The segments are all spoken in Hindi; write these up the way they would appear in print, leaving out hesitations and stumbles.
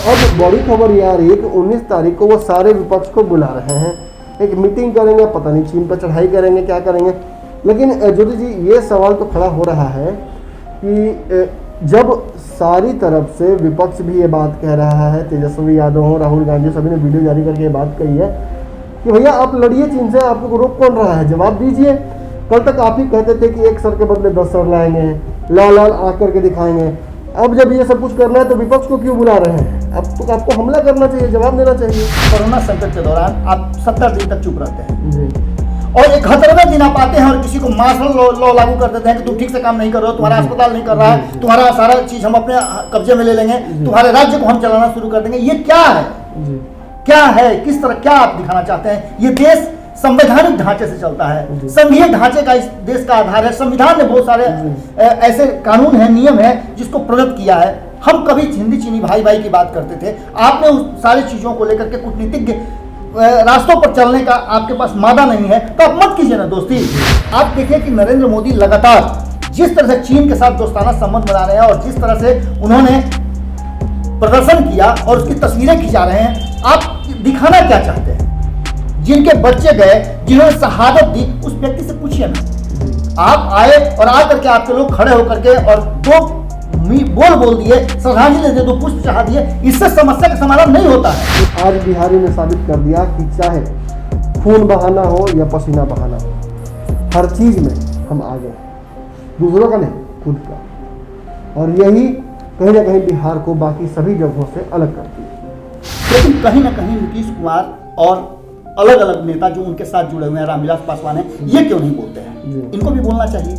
अब बड़ी खबर ये आ रही है कि 19 तारीख को वो सारे विपक्ष को बुला रहे हैं, एक मीटिंग करेंगे, पता नहीं चीन पर चढ़ाई करेंगे, क्या करेंगे। लेकिन ज्योति जी, ये सवाल तो खड़ा हो रहा है कि जब सारी तरफ से विपक्ष भी ये बात कह रहा है, तेजस्वी यादव हो, राहुल गांधी, सभी ने वीडियो जारी करके ये बात कही है कि भैया आप लड़िए चीन से, आपको रोक कौन रहा है, जवाब दीजिए। कल तक आप ही कहते थे कि 1 सर के बदले 10 सर लाएंगे, लाल लाल आँख करके दिखाएंगे। अब जब ये सब कुछ करना है तो विपक्ष को क्यों बुला रहे हैं? अब तो आपको हमला करना चाहिए, जवाब देना चाहिए। कोरोना संकट के दौरान आप 70 दिन तक चुप रहते हैं जी, और 71वें दिन आप आते हैं और किसी को मार्शल लॉ लागू कर देते हैं कि तुम ठीक से काम नहीं कर रहे हो, तुम्हारा अस्पताल नहीं कर रहा है, तुम्हारा सारा चीज हम अपने कब्जे में ले लेंगे, तुम्हारे राज्य को हम चलाना शुरू कर देंगे। ये क्या है? क्या है? किस तरह, क्या आप दिखाना चाहते हैं? ये देश संवैधानिक ढांचे से चलता है, संघीय ढांचे का इस देश का आधार है। संविधान ने बहुत सारे ऐसे कानून है, नियम है जिसको प्रगट किया है। हम कभी हिंदी चीनी भाई भाई की बात करते थे, आपने उस सारी चीजों को लेकर के कूटनीतिक रास्तों पर चलने का आपके पास मादा नहीं है, तो आप मत कीजिए ना दोस्ती। आप देखिए कि नरेंद्र मोदी लगातार जिस तरह से चीन के साथ दोस्ताना संबंध बना रहे हैं और जिस तरह से उन्होंने प्रदर्शन किया और उसकी तस्वीरें खिंचा रहे हैं, आप दिखाना क्या चाहते हैं? जिनके बच्चे गए, जिन्होंने शहादत दी, उस व्यक्ति से पूछिए ना। आप आए और आकर के आपके लोग खड़े होकर के और दो बोल दिए, श्रद्धांजलि दे दो, पुष्प चढ़ा दिए, इससे समस्या का समाधान नहीं होता है। आज बिहारी ने साबित कर दिया कि चाहे खून बहाना हो या पसीना बहाना हो, हर चीज में हम आगे हैं, दूसरों का नहीं, खुद का। और यही कहीं ना कहीं बिहार को बाकी सभी जगहों से अलग करती है। लेकिन कहीं ना कहीं नीतीश कुमार और अलग अलग नेता जो उनके साथ जुड़े हुए हैं, रामविलास पासवान है, ये क्यों नहीं बोलते हैं? इनको भी बोलना चाहिए।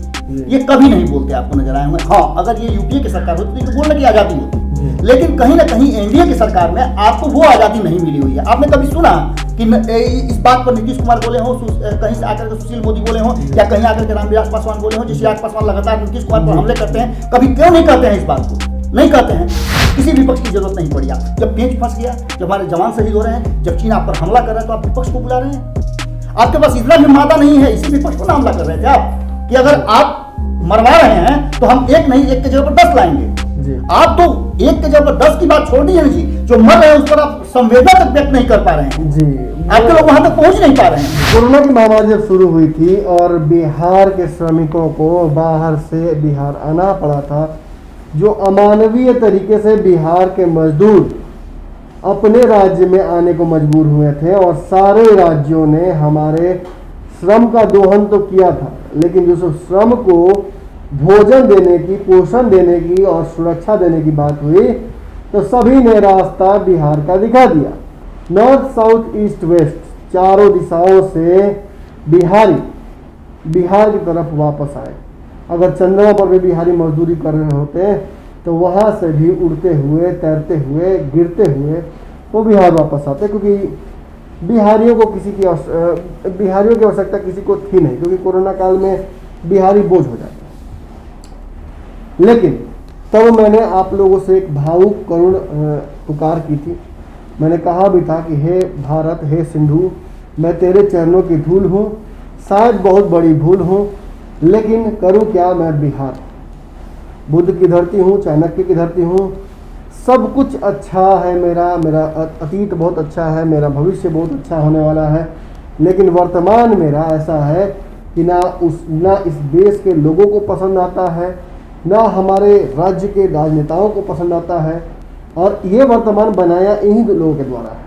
ये कभी नहीं बोलते, आपको नजर आए होंगे। हाँ, अगर ये यूपीए की सरकार होती तो बोलने की आजादी होती, लेकिन कहीं ना कहीं एनडीए की सरकार में आपको वो आजादी नहीं मिली हुई है। आपने कभी सुना कि इस बात पर नीतीश कुमार बोले हो, कहीं से आकर के सुशील मोदी बोले हो, या कहीं आकर के रामविलास पासवान बोले हो? चिराग पासवान लगातार नीतीश कुमार पर हमले करते हैं, कभी क्यों नहीं कहते हैं? इस बात को नहीं कहते हैं। किसी विपक्ष की जरूरत नहीं पड़ी। आप जब पेंच फंस गया, जब हमारे जवान शहीद हो रहे हैं, जब चीन आप पर हमला कर रहा है, तो आप विपक्ष को बुला रहे हैं। आपके पास इतना भी मादा नहीं है, इसी विपक्ष को हमला कर रहे थे आप कि अगर आप मरवा रहे हैं तो हम एक नहीं, एक के जगह पर 10 लाएंगे। आप तो एक के जगह पर 10 की बात छोड़ दीजिए जी, जो मर रहे हैं उस पर आप संवेदना तक व्यक्त नहीं कर पा रहे हैं जी। आपके लोग वहां तक पहुंच नहीं पा रहे हैं। कोरोना की महामारी जब शुरू हुई थी और बिहार के श्रमिकों को बाहर से बिहार आना पड़ा था, जो अमानवीय तरीके से बिहार के मजदूर अपने राज्य में आने को मजबूर हुए थे और सारे राज्यों ने हमारे श्रम का दोहन तो किया था, लेकिन जो श्रम को भोजन देने की, पोषण देने की और सुरक्षा देने की बात हुई तो सभी ने रास्ता बिहार का दिखा दिया। नॉर्थ, साउथ, ईस्ट, वेस्ट, चारों दिशाओं से बिहार की तरफ वापस आए। अगर चंद्रमा पर भी बिहारी मजदूरी कर रहे होते तो वहाँ से भी उड़ते हुए, तैरते हुए, गिरते हुए वो बिहार वापस आते, क्योंकि बिहारियों की आवश्यकता किसी को थी नहीं, क्योंकि कोरोना काल में बिहारी बोझ हो जाते। लेकिन तब मैंने आप लोगों से एक भावुक करुण पुकार की थी। मैंने कहा भी था कि हे भारत, हे सिंधु, मैं तेरे चरणों की धूल हूँ, शायद बहुत बड़ी भूल हूँ, लेकिन करूँ क्या, मैं बिहार, बुद्ध की धरती हूँ, चाणक्य की धरती हूँ, सब कुछ अच्छा है, मेरा अतीत बहुत अच्छा है, मेरा भविष्य बहुत अच्छा होने वाला है, लेकिन वर्तमान मेरा ऐसा है कि ना इस देश के लोगों को पसंद आता है, ना हमारे राज्य के राजनेताओं को पसंद आता है, और ये वर्तमान बनाया इन्हीं लोगों के द्वारा है।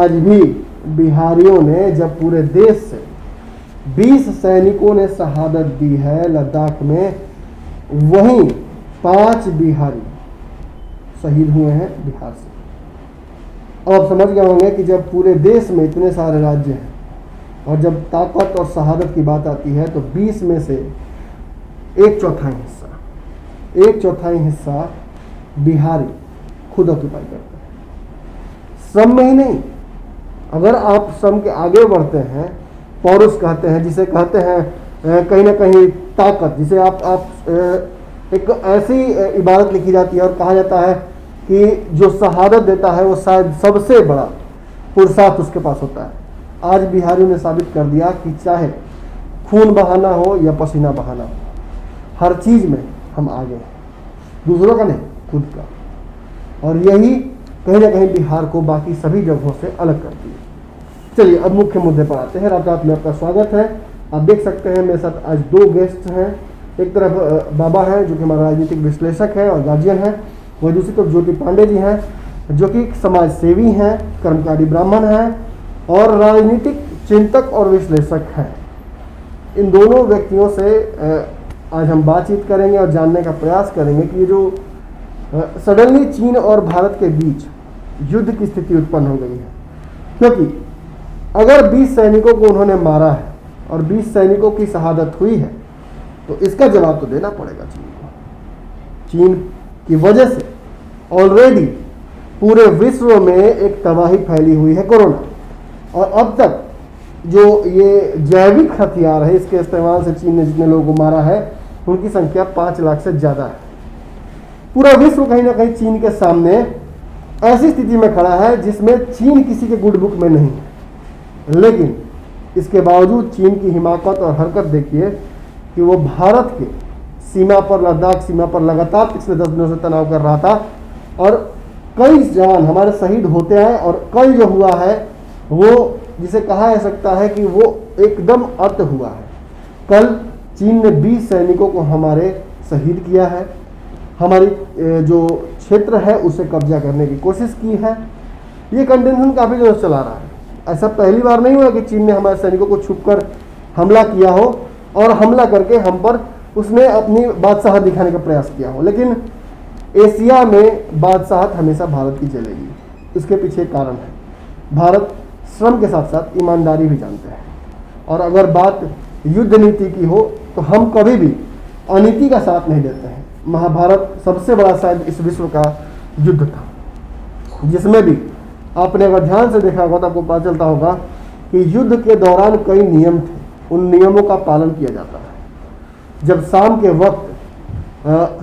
आज भी बिहारियों ने जब पूरे देश से 20 सैनिकों ने शहादत दी है लद्दाख में, वहीं 5 बिहारी शहीद हुए हैं बिहार से। अब आप समझ गए होंगे कि जब पूरे देश में इतने सारे राज्य हैं और जब ताकत और शहादत की बात आती है तो 20 में से 1/4 हिस्सा बिहारी खुद ऑक्यूपाई करते हैं। श्रम में ही नहीं, अगर आप श्रम के आगे बढ़ते हैं, पौरुष कहते हैं जिसे, कहते हैं कहीं ना कहीं ताकत, जिसे आप एक ऐसी इबारत लिखी जाती है और कहा जाता है कि जो शहादत देता है वो शायद सबसे बड़ा पुरुषार्थ उसके पास होता है। आज बिहारियों ने साबित कर दिया कि चाहे खून बहाना हो या पसीना बहाना हो, हर चीज़ में हम आगे हैं, दूसरों का नहीं, खुद का। और यही कहीं ना कहीं बिहार को बाकी सभी जगहों से अलग करती है। चलिए अब मुख्य मुद्दे पर आते हैं। रात में आपका स्वागत है। आप देख सकते हैं मेरे साथ आज दो गेस्ट हैं। एक तरफ बाबा हैं जो कि हमारा राजनीतिक विश्लेषक है और गार्जियन है, वही दूसरी तरफ ज्योति पांडे जी हैं जो कि समाज सेवी हैं, कर्मकारी ब्राह्मण हैं और राजनीतिक चिंतक और विश्लेषक हैं। इन दोनों व्यक्तियों से आज हम बातचीत करेंगे और जानने का प्रयास करेंगे कि ये जो सडनली चीन और भारत के बीच युद्ध की स्थिति उत्पन्न हो गई है, क्योंकि अगर 20 सैनिकों को उन्होंने मारा है और 20 सैनिकों की शहादत हुई है तो इसका जवाब तो देना पड़ेगा चीन को। चीन की वजह से ऑलरेडी पूरे विश्व में एक तबाही फैली हुई है कोरोना, और अब तक जो ये जैविक हथियार है इसके इस्तेमाल से चीन ने जितने लोगों को मारा है उनकी संख्या 5 लाख से ज़्यादा है। पूरा विश्व कहीं ना कहीं चीन के सामने ऐसी स्थिति में खड़ा है जिसमें चीन किसी के गुड बुक में नहीं है। लेकिन इसके बावजूद चीन की हिमाकत और हरकत देखिए कि वो भारत के सीमा पर, लद्दाख सीमा पर लगातार पिछले 10 दिनों से तनाव कर रहा था और कई जवान हमारे शहीद होते हैं और कल जो हुआ है वो जिसे कहा जा सकता है कि वो एकदम अत हुआ है। कल चीन ने 20 सैनिकों को हमारे शहीद किया है, हमारी जो क्षेत्र है उसे कब्जा करने की कोशिश की है। ये कंटेंशन काफ़ी जोर चला रहा है। ऐसा पहली बार नहीं हुआ कि चीन ने हमारे सैनिकों को छुपकर हमला किया हो और हमला करके हम पर उसने अपनी बादशाहत दिखाने का प्रयास किया हो। लेकिन एशिया में बादशाहत हमेशा भारत की चलेगी। इसके पीछे एक कारण है, भारत श्रम के साथ साथ ईमानदारी भी जानते हैं। और अगर बात युद्ध नीति की हो तो हम कभी भी अनीति का साथ नहीं देते हैं। महाभारत सबसे बड़ा शायद इस विश्व का युद्ध था, जिसमें भी आपने अगर ध्यान से देखा होगा तो आपको पता चलता होगा कि युद्ध के दौरान कई नियम थे, उन नियमों का पालन किया जाता है। जब शाम के वक्त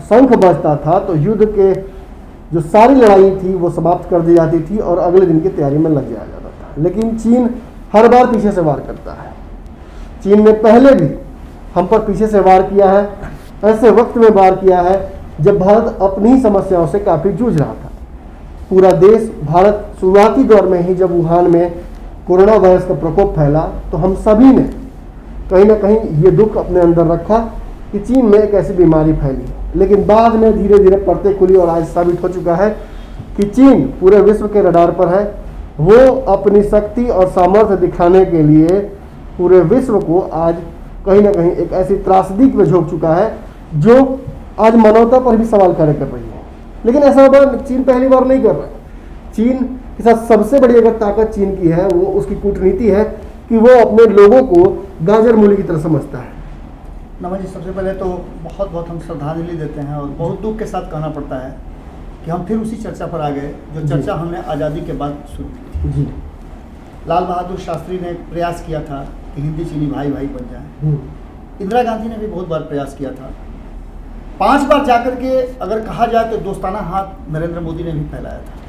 शंख बजता था तो युद्ध के जो सारी लड़ाई थी वो समाप्त कर दी जाती थी और अगले दिन की तैयारी में लग जाया जाता था। लेकिन चीन हर बार पीछे से वार करता है। चीन ने पहले भी हम पर पीछे से वार किया है, ऐसे वक्त में वार किया है जब भारत अपनी समस्याओं से काफ़ी जूझ रहा था। पूरा देश, भारत शुरुआती दौर में ही जब वुहान में कोरोना वायरस का प्रकोप फैला तो हम सभी ने कहीं ना कहीं ये दुख अपने अंदर रखा कि चीन में एक ऐसी बीमारी फैली है। लेकिन बाद में धीरे धीरे परतें खुली और आज साबित हो चुका है कि चीन पूरे विश्व के रडार पर है। वो अपनी शक्ति और सामर्थ्य दिखाने के लिए पूरे विश्व को आज कहीं ना कहीं एक ऐसी त्रासदी में झोंक चुका है जो आज मानवता पर भी सवाल खड़े कर रही है। लेकिन ऐसा बार चीन पहली बार नहीं कर रहा है। चीन के साथ सबसे बड़ी अगर ताकत चीन की है वो उसकी कूटनीति है कि वो अपने लोगों को गाजर मूली की तरह समझता है। नमन जी, सबसे पहले तो बहुत बहुत हम श्रद्धांजलि देते हैं और बहुत दुख के साथ कहना पड़ता है कि हम फिर उसी चर्चा पर आ गए जो चर्चा हमने आज़ादी के बाद शुरू की थी। लाल बहादुर शास्त्री ने प्रयास किया था कि हिंदी चीनी भाई भाई बन जाए। इंदिरा गांधी ने भी बहुत बार प्रयास किया था। 5 बार जाकर के अगर कहा जाए तो दोस्ताना हाथ नरेंद्र मोदी ने भी फैलाया था।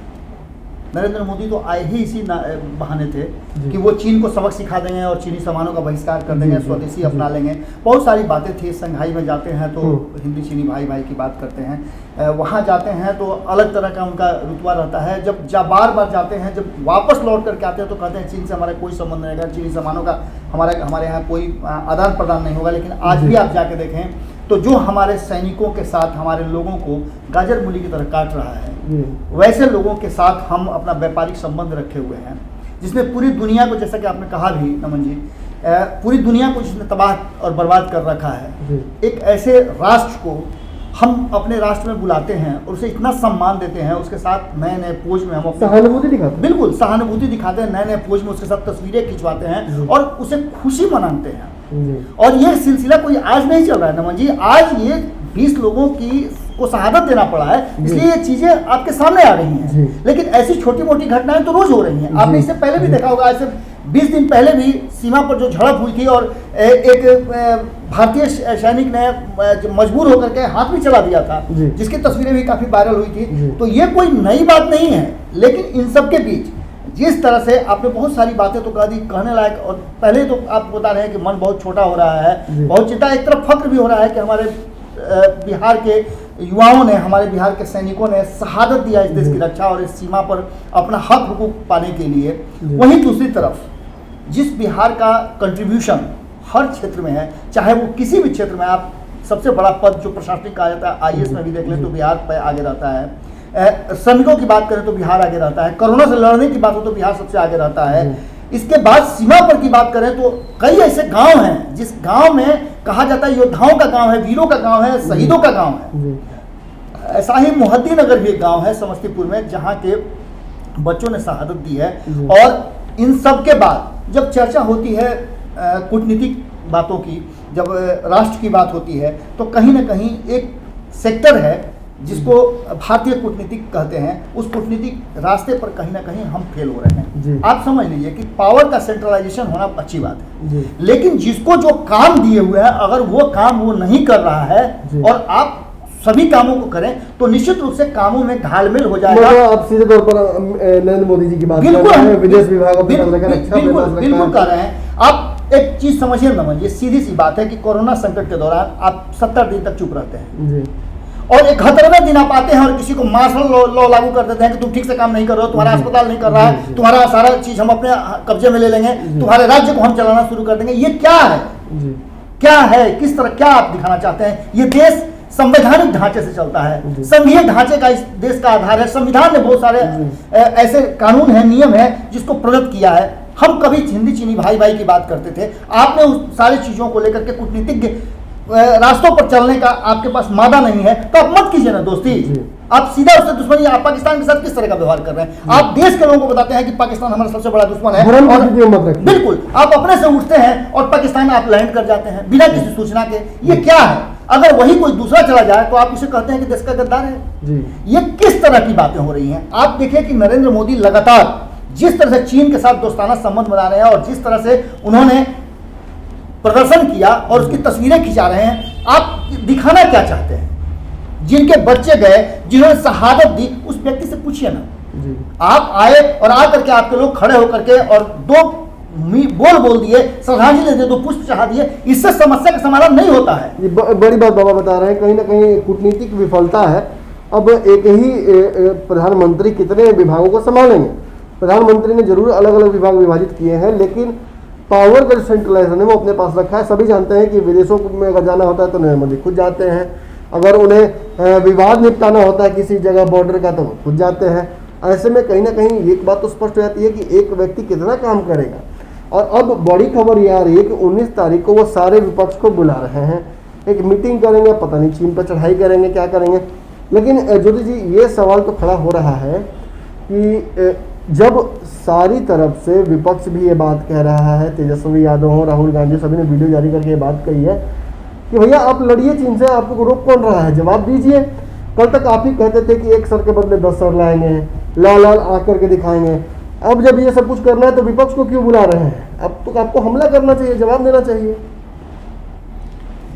नरेंद्र मोदी तो आए ही इसी बहाने थे कि वो चीन को सबक सिखा देंगे और चीनी सामानों का बहिष्कार कर देंगे, स्वदेशी अपना लेंगे। बहुत सारी बातें थी। संघाई में जाते हैं तो हिंदी चीनी भाई भाई की बात करते हैं, वहाँ जाते हैं तो अलग तरह का उनका रुतबा रहता है। जब बार बार जाते हैं, जब वापस लौट करके आते हैं तो कहते हैं चीन से हमारा कोई संबंध नहीं रहेगा, चीनी सामानों का हमारे यहाँ कोई आदान प्रदान नहीं होगा। लेकिन आज भी आप जाके देखें तो जो हमारे सैनिकों के साथ हमारे लोगों को गाजर मूली की तरह काट रहा है, वैसे लोगों के साथ हम अपना व्यापारिक संबंध रखे हुए हैं, जिसमें पूरी दुनिया को, जैसा कि आपने कहा भी नमन जी, पूरी दुनिया को जिसने तबाह और बर्बाद कर रखा है। एक ऐसे राष्ट्र को हम अपने राष्ट्र में बुलाते हैं और उसे इतना सम्मान देते हैं, उसके साथ नए नए पोज में हम सहानुभूति दिखाते हैं। बिल्कुल सहानुभूति दिखाते हैं, नए नए पोज में उसके साथ तस्वीरें खिंचवाते हैं और उसे खुशी मनाते हैं। और ये सिलसिला कोई आज नहीं चल रहा है नमन जी, आज ये 20 लोगों को शहादत देना पड़ा है, इसलिए ये चीजें आपके सामने आ रही हैं। लेकिन ऐसी छोटी मोटी घटनाएं तो रोज हो रही हैं। आपने इससे पहले भी देखा होगा, आज से 20 दिन पहले भी सीमा पर जो झड़प हुई थी और एक भारतीय सैनिक ने मजबूर होकर के हाथ भी चला दिया था, जिसकी तस्वीरें भी काफी वायरल हुई थी। तो ये कोई नई बात नहीं है। लेकिन इन सब के बीच जिस तरह से आपने बहुत सारी बातें तो कह दी, कहने लायक, और पहले तो आप बता रहे हैं कि मन बहुत छोटा हो रहा है, बहुत चिंता, एक तरफ फक्र भी हो रहा है कि हमारे बिहार के युवाओं ने, हमारे बिहार के सैनिकों ने शहादत दिया इस देश की रक्षा और इस सीमा पर अपना हक हुकूक पाने के लिए, वहीं दूसरी तरफ जिस बिहार का कंट्रीब्यूशन हर क्षेत्र में है, चाहे वो किसी भी क्षेत्र में, आप सबसे बड़ा पद जो प्रशासनिक कहा जाता है IAS में भी देख लें तो बिहार पे आगे रहता है, श्रमिकों की बात करें तो बिहार आगे रहता है, कोरोना से लड़ने की बात हो तो बिहार सबसे आगे रहता है। इसके बाद सीमा पर की बात करें तो कई ऐसे गांव हैं जिस गांव में कहा जाता है योद्धाओं का गांव है, वीरों का गांव है, शहीदों का गांव है। ऐसा ही मोहद्दी नगर भी एक गांव है समस्तीपुर में, जहां के बच्चों ने शहादत दी है। और इन सब के बाद जब चर्चा होती है कूटनीतिक बातों की, जब राष्ट्र की बात होती है, तो कहीं ना कहीं एक सेक्टर है जिसको भारतीय कूटनीतिक कहते हैं, उस कूटनीतिक रास्ते पर कहीं ना कहीं हम फेल हो रहे हैं। आप समझ लीजिए कि पावर का सेंट्रलाइजेशन होना अच्छी बात है, लेकिन जिसको जो काम दिए हुए हैं अगर वो काम वो नहीं कर रहा है और आप सभी कामों को करें तो निश्चित रूप से कामों में घालमेल हो जाएगा। आप सीधे तौर पर नरेंद्र मोदी जी की बात कर रहे हैं, विदेश विभाग बिल्कुल कर रहे हैं। आप एक चीज समझिए, समझिए सीधी सी बात है कि कोरोना संकट के दौरान आप 70 दिन तक चुप रहते हैं और 71वें दिन आप आते हैं और किसी को मार्शल लॉ लागू कर देते हैं कि तुम ठीक से काम नहीं कर रहे हो, तुम्हारा अस्पताल नहीं कर रहा है, तुम्हारा सारा चीज हम अपने कब्जे में ले लेंगे, तुम्हारे राज्य को हम चलाना शुरू कर देंगे। ये क्या है? क्या है? किस तरह, क्या आप दिखाना चाहते हैं? ये देश संवैधानिक ढांचे से चलता है, संघीय ढांचे का इस देश का आधार है। संविधान ने बहुत सारे ऐसे कानून है, नियम है जिसको प्रदत्त किया है। हम कभी हिंदी चीनी भाई भाई की बात करते थे, आपने उस सारी चीजों को लेकर के कूटनीतिक रास्तों पर चलने का आपके पास मादा नहीं है तो आप मत कीजिए ना दोस्ती। आप सीधा उससे दुश्मनी, आप पाकिस्तान के साथ किस तरह का व्यवहार कर रहे हैं? आप देश के लोगों को बताते हैं कि पाकिस्तान हमारा सबसे बड़ा दुश्मन है और बिल्कुल आप अपने से उठते हैं और पाकिस्तान आप लैंड कर जाते हैं बिना किसी सूचना के। ये क्या है? अगर वही कोई दूसरा चला जाए तो आप उसे कहते हैं कि देश का गद्दार है। ये किस तरह की बातें हो रही हैं? आप देखिए कि नरेंद्र मोदी लगातार जिस तरह से चीन के साथ दोस्ताना संबंध बना रहे हैं और जिस तरह से उन्होंने प्रदर्शन किया और उसकी तस्वीरें खिंचा रहे हैं, आप दिखाना क्या चाहते हैं? जिनके बच्चे गए, जिन्होंने शहादत दी, उस व्यक्ति से पूछिए ना। आप आए और आकर के आपके लोग खड़े होकर के और दो बोल दिए, श्रद्धांजलि दे दो, पुष्प चढ़ा दिए, इससे समस्या का समाधान नहीं होता है। ये बड़ी बात बाबा बता रहे हैं, कहीं ना कहीं कूटनीतिक विफलता है। अब एक ही प्रधानमंत्री कितने विभागों को संभालेंगे? प्रधानमंत्री ने जरूर अलग अलग विभाग विभाजित किए हैं, लेकिन पावर का सेंट्रलाइजेशन है वो अपने पास रखा है। सभी जानते हैं कि विदेशों में अगर जाना होता है तो नरेंद्र मोदी खुद जाते हैं, अगर उन्हें विवाद निपटाना होता है किसी जगह बॉर्डर का तो वो खुद जाते हैं। ऐसे में कहीं ना कहीं एक बात तो स्पष्ट हो जाती है कि एक व्यक्ति कितना काम करेगा। और अब बड़ी खबर ये आ रही है कि 19 तारीख को वो सारे विपक्ष को बुला रहे हैं, एक मीटिंग करेंगे, पता नहीं चीन पर चढ़ाई करेंगे, क्या करेंगे। लेकिन ज्योति जी, ये सवाल तो खड़ा हो रहा है कि जब सारी तरफ से विपक्ष भी ये बात कह रहा है, तेजस्वी यादव हो, राहुल गांधी, सभी ने वीडियो जारी करके ये बात कही है कि भैया आप लड़िए चीन से, आपको रोक कौन रहा है, जवाब दीजिए। कल तक आप ही कहते थे कि एक सर के बदले 10 सर लाएंगे, लाल आँख करके दिखाएंगे। अब जब ये सब कुछ करना है तो विपक्ष को क्यों बुला रहे हैं? अब तो आपको हमला करना चाहिए, जवाब देना चाहिए।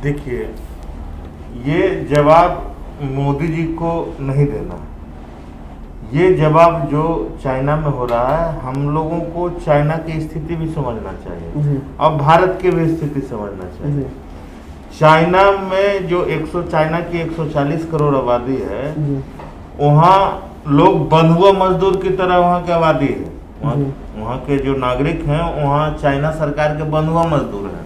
देखिए, ये जवाब मोदी जी को नहीं देना, ये जवाब जो चाइना में हो रहा है, हम लोगों को चाइना की स्थिति भी समझना चाहिए और भारत की भी स्थिति समझना चाहिए। चाइना में जो चाइना की 140 करोड़ आबादी है, वहाँ लोग बंधुआ मजदूर की तरह वहाँ की आबादी है। वहाँ के जो नागरिक हैं वहाँ चाइना सरकार के बंधुआ मजदूर हैं,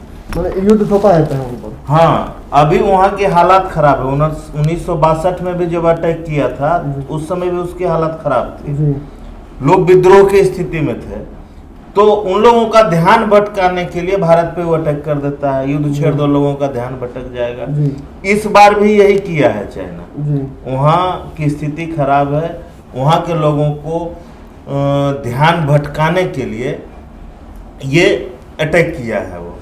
युद्ध थोपा है उन पर। हाँ, अभी वहाँ के हालात खराब है। 1962 में भी जब अटैक किया था उस समय भी उसकी हालत खराब थी, लोग विद्रोह की स्थिति में थे। तो उन लोगों का ध्यान भटकाने के लिए भारत पे वो अटैक कर देता है, युद्ध छेड़ दो, लोगों का ध्यान भटक जाएगा। इस बार भी यही किया है चाइना। वहाँ की स्थिति खराब है, वहाँ के लोगों को ध्यान भटकाने के लिए ये अटैक किया है वो,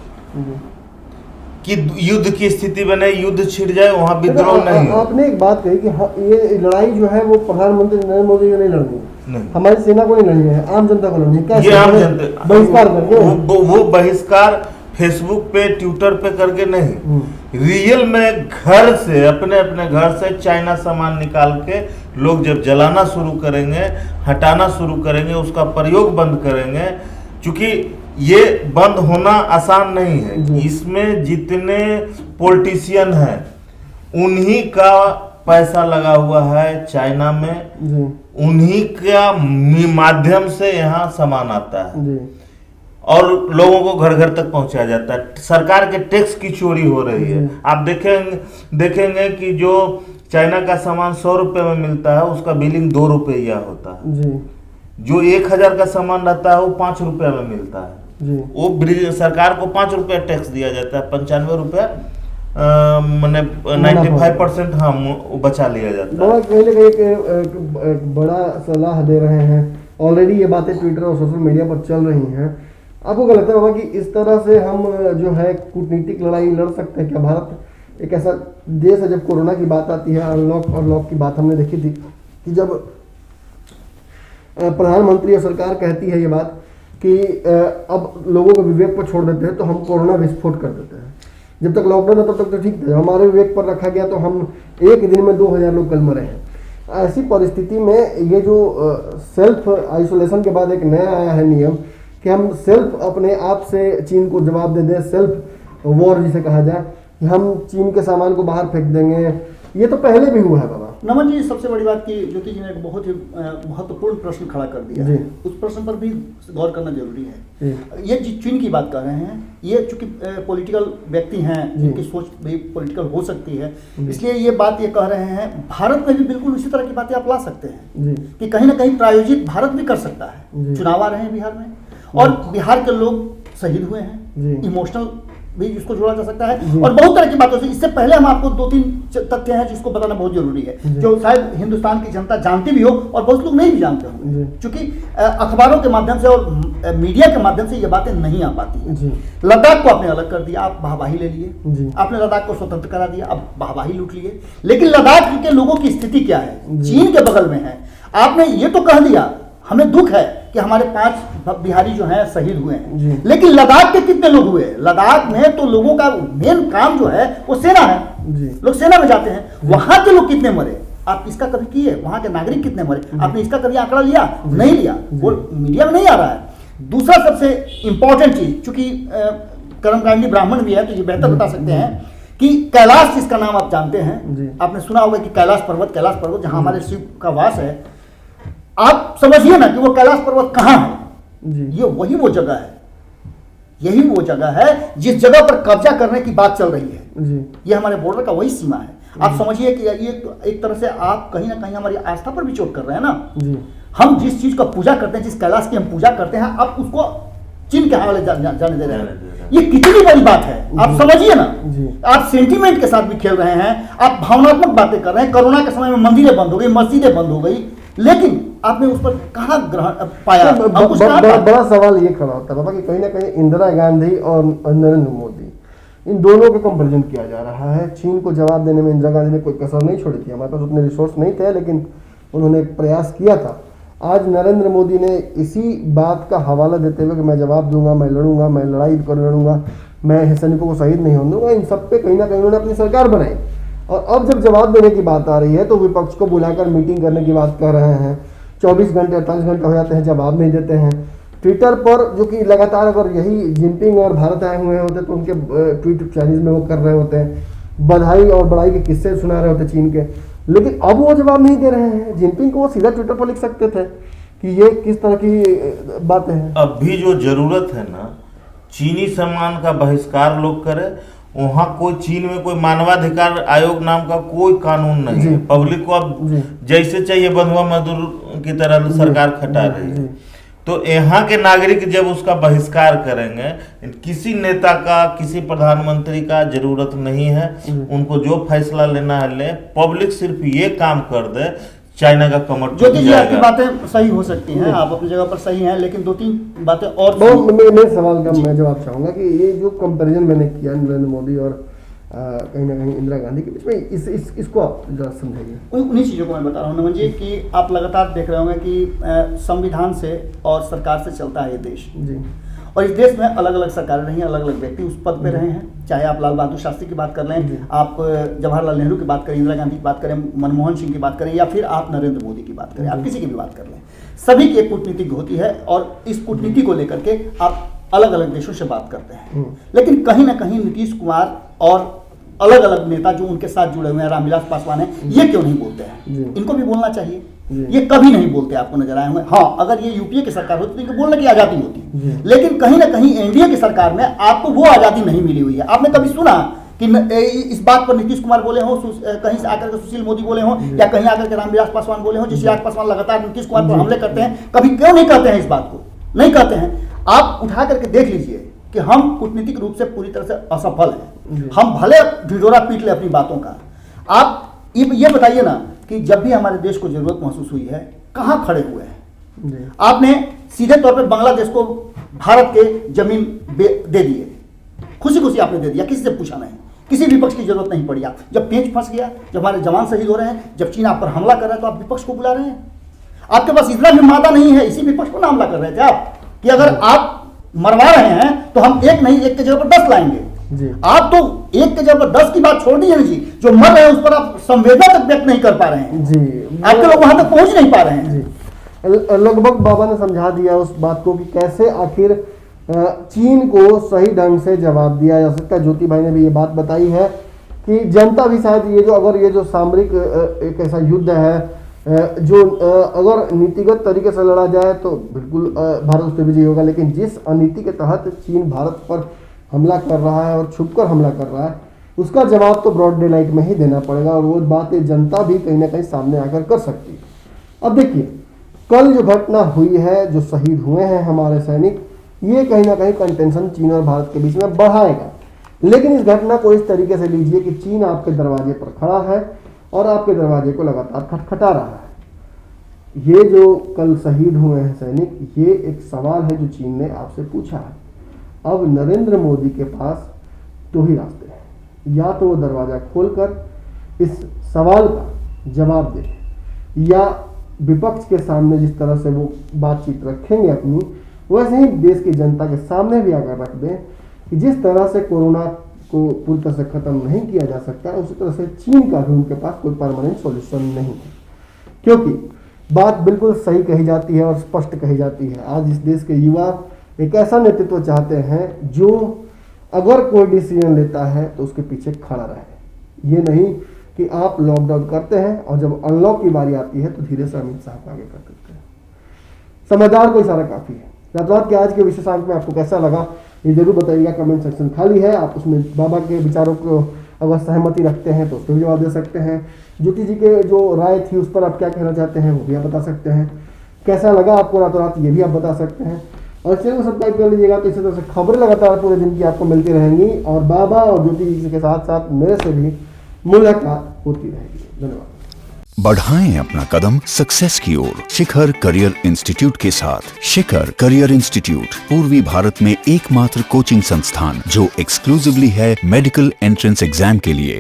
कि युद्ध की स्थिति बने, युद्ध छिड़ जाए, वहाँ विद्रोह नहीं हो। आपने एक बात कही कि ये लड़ाई जो है वो प्रधानमंत्री नरेंद्र मोदी को नहीं लड़नी है, हमारी सेना को नहीं लड़नी है, आम जनता को लड़नी है। ये आम जनता बहिष्कार करके वो बहिष्कार फेसबुक पे, ट्विटर पे करके नहीं, रियल में घर से, अपने अपने घर से चाइना सामान निकाल के लोग जब जलाना शुरू करेंगे, हटाना शुरू करेंगे, उसका प्रयोग बंद करेंगे। चूंकि ये बंद होना आसान नहीं है, इसमें जितने पॉलिटिशियन हैं उन्हीं का पैसा लगा हुआ है चाइना में, जी उन्हीं का माध्यम से यहाँ सामान आता है जी और लोगों को घर घर तक पहुंचाया जाता है। सरकार के टैक्स की चोरी हो रही है। आप देखेंगे कि जो चाइना का सामान 100 रुपए में मिलता है उसका बिलिंग 2 रुपया होता है। जी जो 1000 का सामान रहता है वो 5 रुपया में मिलता है। जी वो सरकार को 5 रुपया टैक्स दिया जाता है, 95 रुपया मैंने 95% हाँ वो बचा लिया जाता है। बाबा कहीं ना कहीं एक बड़ा सलाह दे रहे हैं। ऑलरेडी ये बातें ट्विटर और सोशल मीडिया पर चल रही हैं। आपको क्या लगता है बाबा कि इस तरह से हम जो है कूटनीतिक लड़ाई लड़ सकते हैं क्या? भारत एक ऐसा देश है, जब कोरोना की बात आती है, अनलॉक और लॉक की बात हमने देखी थी कि जब प्रधानमंत्री और सरकार कहती है ये बात कि अब लोगों को विवेक पर छोड़ देते हैं तो हम कोरोना विस्फोट कर देते हैं। जब तक लॉकडाउन था तब तक तो ठीक था, हमारे विवेक पर रखा गया तो हम एक दिन में 2000 लोग कल मरे हैं। ऐसी परिस्थिति में ये जो सेल्फ आइसोलेशन के बाद एक नया आया है नियम कि हम सेल्फ अपने आप से चीन को जवाब दे दें, सेल्फ वॉर जिसे कहा जाए, कि हम चीन के सामान को बाहर फेंक देंगे, ये तो पहले भी हुआ है बाबा। नमन जी, सबसे बड़ी बात की ज्योति जी ने एक बहुत ही महत्वपूर्ण प्रश्न खड़ा कर दिया है। उस प्रश्न पर भी गौर करना जरूरी है। ये चीन की बात कर रहे हैं, ये चूंकि पॉलिटिकल व्यक्ति हैं जिनकी सोच भी पॉलिटिकल हो सकती है, इसलिए ये बात ये कह रहे हैं। भारत में भी बिल्कुल इसी तरह की बातें आप ला सकते हैं कि कहीं ना कहीं प्रायोजित भारत भी कर सकता है। चुनाव आ रहे हैं बिहार में और बिहार के लोग शहीद हुए हैं, इमोशनल भी जिसको जोड़ा जा सकता है और बहुत तरह की बातों से। इससे पहले हम आपको 2-3 तथ्य हैं जिसको बताना बहुत जरूरी है, जो शायद हिंदुस्तान की जनता जानती भी हो और बहुत लोग नहीं भी जानते होंगे, क्योंकि अखबारों के माध्यम से और मीडिया के माध्यम से ये बातें नहीं आ पाती। लद्दाख को आपने अलग कर दिया, आप वाहवाही ले लिए, आपने लद्दाख को स्वतंत्र करा दिया, अब वाहवाही लूट लिए। लेकिन लद्दाख के लोगों की स्थिति क्या है? चीन के बगल में है। आपने ये तो कह दिया हमें दुख है कि हमारे 5 बिहारी जो हैं शहीद हुए हैं, लेकिन लद्दाख के कितने लोग हुए? लद्दाख में तो लोगों का मेन काम जो है वो सेना है, लोग सेना में जाते हैं। वहां के लोग कितने मरे आप इसका कभी किए? वहां के नागरिक कितने मरे आपने इसका कभी आंकड़ा लिया? नहीं लिया, वो मीडिया में नहीं आ रहा है। दूसरा सबसे इंपॉर्टेंट चीज, चूंकि कर्मकांडी ब्राह्मण भी है तो ये बेहतर बता सकते हैं कि कैलाश जिसका नाम आप जानते हैं, आपने सुना होगा कि कैलाश पर्वत जहां हमारे शिव का वास है, आप समझिए ना कि वो कैलाश पर्वत कहाँ है। ये वही वो जगह है, यही वो जगह है जिस जगह पर कब्जा करने की बात चल रही है। ये हमारे बॉर्डर का वही सीमा है। आप समझिए कि ये एक तरह से आप कहीं ना कहीं हमारी आस्था पर भी चोट कर रहे हैं ना। हम जिस चीज का पूजा करते हैं, जिस कैलाश की हम पूजा करते हैं, आप उसको चीन के हवाले जाने दे रहे हैं। ये कितनी बड़ी बात है, आप समझिए ना। आप सेंटीमेंट के साथ भी खेल रहे हैं, आप भावनात्मक बातें कर रहे हैं। कोरोना के समय में मंदिरें बंद हो गई, मस्जिदें बंद हो गई, लेकिन आपने उस पर कहाँ ग्रहण पाया? बड़ा सवाल ये खड़ा होता है बाबा कि कहीं ना कहीं इंदिरा गांधी और नरेंद्र मोदी, इन दोनों का कंपैरिजन किया जा रहा है। चीन को जवाब देने में इंदिरा गांधी ने कोई कसर नहीं छोड़ी थी। हमारे पास उतने रिसोर्स नहीं थे, लेकिन उन्होंने एक प्रयास किया था। आज नरेंद्र मोदी ने इसी बात का हवाला देते हुए कि मैं जवाब दूंगा, मैं लड़ूंगा, मैं लड़ाई कर लड़ूंगा, मैं सैनिकों को शहीद नहीं होने दूंगा, इन सब पे कहीं ना कहीं उन्होंने अपनी सरकार बनाई। और अब जब जवाब देने की बात आ रही है तो विपक्ष को बुलाकर मीटिंग करने की बात कर रहे हैं। 24 घंटे 48 घंटे हो जाते हैं, जवाब नहीं देते हैं। ट्विटर पर जो कि लगातार अगर यही जिनपिंग और भारत आए हुए होते तो उनके ट्वीट चाइनीज में वो कर रहे होते हैं, बधाई और बड़ाई के किस्से सुना रहे होते चीन के, लेकिन अब वो जवाब नहीं दे रहे हैं। जिनपिंग को वो सीधा ट्विटर पर लिख सकते थे कि ये किस तरह की बातें हैं। अब भी जो जरूरत है ना, चीनी सामान का बहिष्कार लोग करे। वहाँ कोई चीन में कोई मानवाधिकार आयोग नाम का कोई कानून नहीं है। पब्लिक को अब जैसे चाहिए बंधुआ मजदूर की तरह सरकार खटा रही है। तो यहाँ के नागरिक जब उसका बहिष्कार करेंगे, किसी नेता का, किसी प्रधानमंत्री का जरूरत नहीं है। उनको जो फैसला लेना है ले। पब्लिक सिर्फ ये काम कर दे, चाइना का कमर जो कि आपकी बातें सही हो सकती हैं, आप अपनी जगह पर सही हैं, लेकिन 2-3 बातें और मेरे सवाल का मैं जवाब चाहूंगा कि ये जो कंपैरिजन मैंने किया नरेंद्र मोदी और कहीं ना कहीं इंदिरा गांधी के बीच में, इसको आप जरा समझाइए। उन्हीं चीज़ों को मैं बता रहा हूँ नमन जी कि आप लगातार देख रहे होंगे कि संविधान से और सरकार से चलता है ये देश जी। और इस देश में अलग अलग सरकारें रही हैं, अलग अलग व्यक्ति उस पद पे रहे हैं। चाहे आप लाल बहादुर शास्त्री की बात कर लें, आप जवाहरलाल नेहरू की बात करें, इंदिरा गांधी की बात करें, मनमोहन सिंह की बात करें, या फिर आप नरेंद्र मोदी की बात करें, आप किसी की भी बात कर लें, सभी की एक कूटनीतिक होती है और इस कूटनीति को लेकर के आप अलग अलग देशों से बात करते हैं। लेकिन कहीं ना कहीं नीतीश कुमार और अलग अलग नेता जो उनके साथ जुड़े हुए हैं, रामविलास पासवान है, ये क्यों नहीं बोलते हैं? इनको भी बोलना चाहिए। ये कभी नहीं बोलते, आपको नजर आए होंगे। हाँ, अगर ये यूपीए की सरकार होती तो इनको बोलने की आजादी होती, लेकिन कहीं ना कहीं एनडीए की सरकार में आपको वो आजादी नहीं मिली हुई है। आपने कभी सुना कि इस बात पर नीतीश कुमार बोले हों, कहीं से आकर के सुशील मोदी बोले हों, या कहीं आकर के रामविलास पासवान बोले हों? जिस चिराग पासवान लगातार नीतीश कुमार पर हमले करते हैं, कभी क्यों नहीं कहते हैं इस बात को? नहीं कहते हैं। आप उठा करके देख लीजिए कि हम कूटनीतिक रूप से पूरी तरह से असफल हैं। हम भले ढिढोरा पीट ले अपनी बातों का। आप ये बताइए ना कि जब भी हमारे देश को जरूरत महसूस हुई है, कहां खड़े हुए हैं? आपने सीधे तौर पर बांग्लादेश को भारत के जमीन दे दिए, खुशी खुशी आपने दे दिया, किसी से पूछा नहीं, किसी विपक्ष की जरूरत नहीं पड़ी। आप जब पेंच फंस गया, जब हमारे जवान शहीद हो रहे हैं, जब चीन आप पर हमला कर रहा है, तो आप विपक्ष को बुला रहे हैं। आपके पास इतना भी मादा नहीं है, इसी विपक्ष को ना हमला कर रहे थे आप कि अगर आप मरवा रहे हैं तो हम एक नहीं, एक के जगह पर 10 लाएंगे। आप तो एक के जगह पर 10 की बात छोड़ दीजिए जी, जो मर रहे हैं उस पर आप संवेदना तक व्यक्त नहीं कर पा रहे हैं जी। आपके लोग वहां तक पहुंच नहीं पा रहे हैं जी। लगभग बाबा ने समझा दिया उस बात को कि कैसे आखिर चीन को सही ढंग से जवाब दिया जा सकता है। ज्योति भाई ने भी ये बात बताई है कि जनता भी शायद ये जो सामरिक एक ऐसा युद्ध है जो अगर नीतिगत तरीके से लड़ा जाए तो बिल्कुल भारत उससे विजयी होगा, लेकिन जिस अनीति के तहत चीन भारत पर हमला कर रहा है और छुपकर हमला कर रहा है, उसका जवाब तो ब्रॉड डे लाइट में ही देना पड़ेगा, और वो बातें जनता भी कहीं ना कहीं सामने आकर कर सकती है। अब देखिए, कल जो घटना हुई है, जो शहीद हुए हैं हमारे सैनिक, ये कहीं ना कहीं कंटेंशन चीन और भारत के बीच में बढ़ाएगा। लेकिन इस घटना को इस तरीके से लीजिए कि चीन आपके दरवाजे पर खड़ा है और आपके दरवाजे को लगातार खटखटा रहा है। ये जो कल शहीद हुए हैं सैनिक, ये एक सवाल है जो चीन ने आपसे पूछा है। अब नरेंद्र मोदी के पास दो ही रास्ते हैं, या तो वो दरवाजा खोलकर इस सवाल का जवाब दे, या विपक्ष के सामने जिस तरह से वो बातचीत रखेंगे अपनी, वैसे ही देश की जनता के सामने भी आकर रख दें कि जिस तरह से कोरोना को पूरी तरह से खत्म नहीं किया जा सकता, उसी तरह से चीन का भी उनके पास कोई परमानेंट सॉल्यूशन नहीं है। क्योंकि बात बिल्कुल सही कही जाती है और स्पष्ट कही जाती है। आज इस देश के युवा एक ऐसा नेतृत्व चाहते हैं जो अगर कोई डिसीजन लेता है तो उसके पीछे खड़ा रहे। ये नहीं कि आप लॉकडाउन करते हैं और जब अनलॉक की बारी आती है तो धीरे से अमित शाह को आगे कर देते हैं। समझदार को इशारा काफी है। रात के आज के विशेषांक में आपको कैसा लगा ये जरूर बताइएगा। कमेंट सेक्शन खाली है, आप उसमें बाबा के विचारों को अगर सहमति रखते हैं तो उसको भी जवाब दे सकते हैं। ज्योति जी के जो राय थी उस पर आप क्या कहना चाहते हैं वो भी आप बता सकते हैं। कैसा लगा आपको रातों रात ये भी आप बता सकते हैं। और चैनल को सब्सक्राइब कर लीजिएगा तो इसी तरह से खबरें लगातार पूरे दिन की आपको मिलती रहेंगी और बाबा और ज्योति जी के साथ साथ मेरे से भी मुलाकात होती रहेगी। धन्यवाद। बढ़ाएं अपना कदम सक्सेस की ओर शिखर करियर इंस्टीट्यूट के साथ। शिखर करियर इंस्टीट्यूट पूर्वी भारत में एकमात्र कोचिंग संस्थान जो एक्सक्लूसिवली है मेडिकल एंट्रेंस एग्जाम के लिए।